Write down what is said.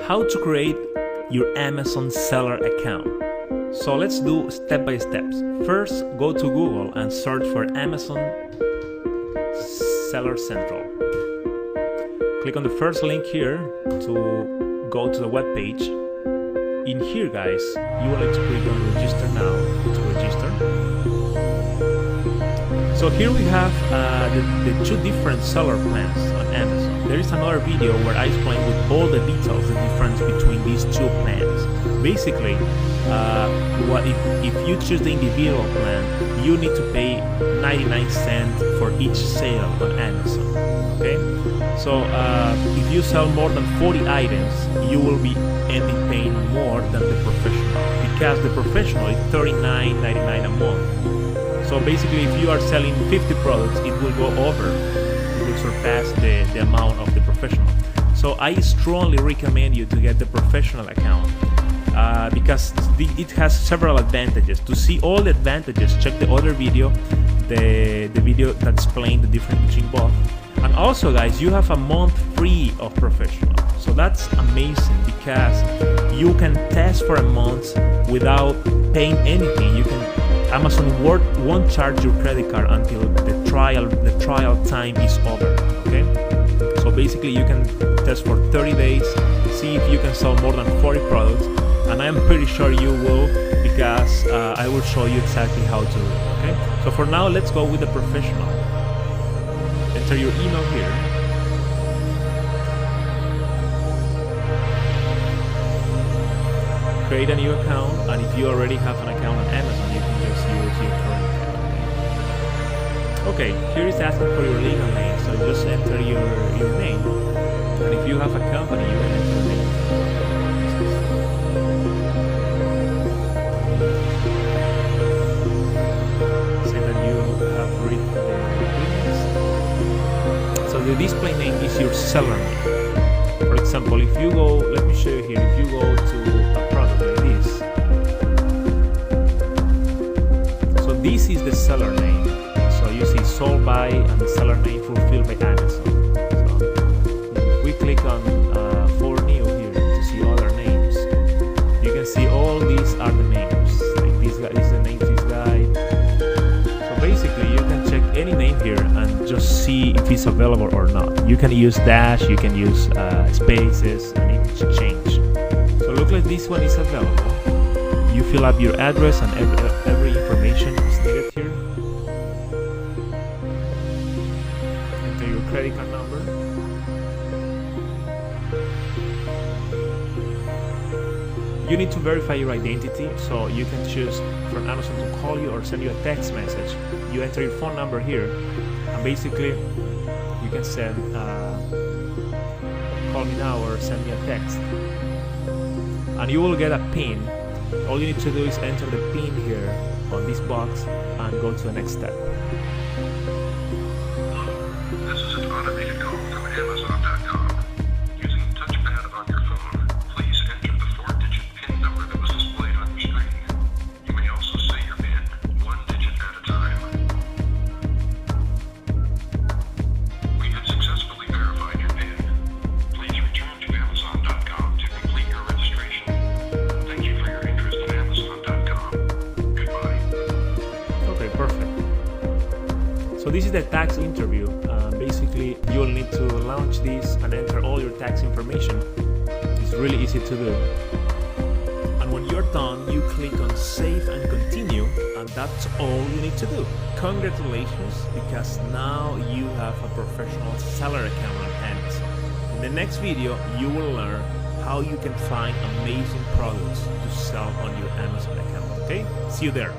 how to create your Amazon seller account. So let's do step by steps. First, go to Google and search for Amazon Seller Central. Click on the first link here to go to the web page. In here, guys, you will need to click on register now to register. So here we have the two different seller plans on Amazon. There is another video where I explain with all the details the difference between these two plans. Basically, if you choose the individual plan, you need to pay 99 cents for each sale on Amazon. Okay, so if you sell more than 40 items, you will be ending paying more than the professional, because the professional is $39.99 a month. So basically, if you are selling 50 products, it will go over, it will surpass the amount of the professional. So I strongly recommend you to get the professional account because it has several advantages. To see all the advantages, check the other video, the video that explains the difference between both. And also, guys, you have a month free of professional. So that's amazing because you can test for a month without paying anything. Amazon won't charge your credit card until the trial time is over. Okay, so basically you can test for 30 days, see if you can sell more than 40 products, and I'm pretty sure you will, because I will show you exactly how to do it. Okay, so for now, let's go with the professional. Enter your email here. Create a new account, and if you already have an account on Amazon, you can just use your current account. Okay, here is asking for your legal name, so just enter your name. And if you have a company, you can enter the name. Say that you have read the agreements. So the display name is your seller name. For example, if you go, let me show you here, if you go to a product like this, so this is the seller name. So you see sold by and the seller name fulfilled by Amazon. So if we click on for new here to see other names, you can see all these are the names. Like this guy is the name of this guy. So basically you can check any name here and just see if it's available or not. You can use dash, you can use spaces, and it should change. So look like this one is available. You fill up your address and every information is needed here. Enter your credit card number. You need to verify your identity, so you can choose from Amazon to call you or send you a text message. You enter your phone number here, and basically you can send call me now or send me a text, and you will get a PIN. All you need to do is enter the PIN here on this box and go to the next step. This is an automated call from Amazon.com. Using the touchpad on your phone, please enter the 4-digit PIN number that was displayed on your screen. You may also say your PIN one digit at a time. We have successfully verified your PIN. Please return to Amazon.com to complete your registration. Thank you for your interest in Amazon.com. Goodbye. Okay, perfect. So this is the tax interview. Basically, you will need to launch this and enter all your tax information. It's really easy to do. And when you're done, you click on Save and Continue, and that's all you need to do. Congratulations, because now you have a professional seller account on Amazon. In the next video, you will learn how you can find amazing products to sell on your Amazon account. Okay? See you there.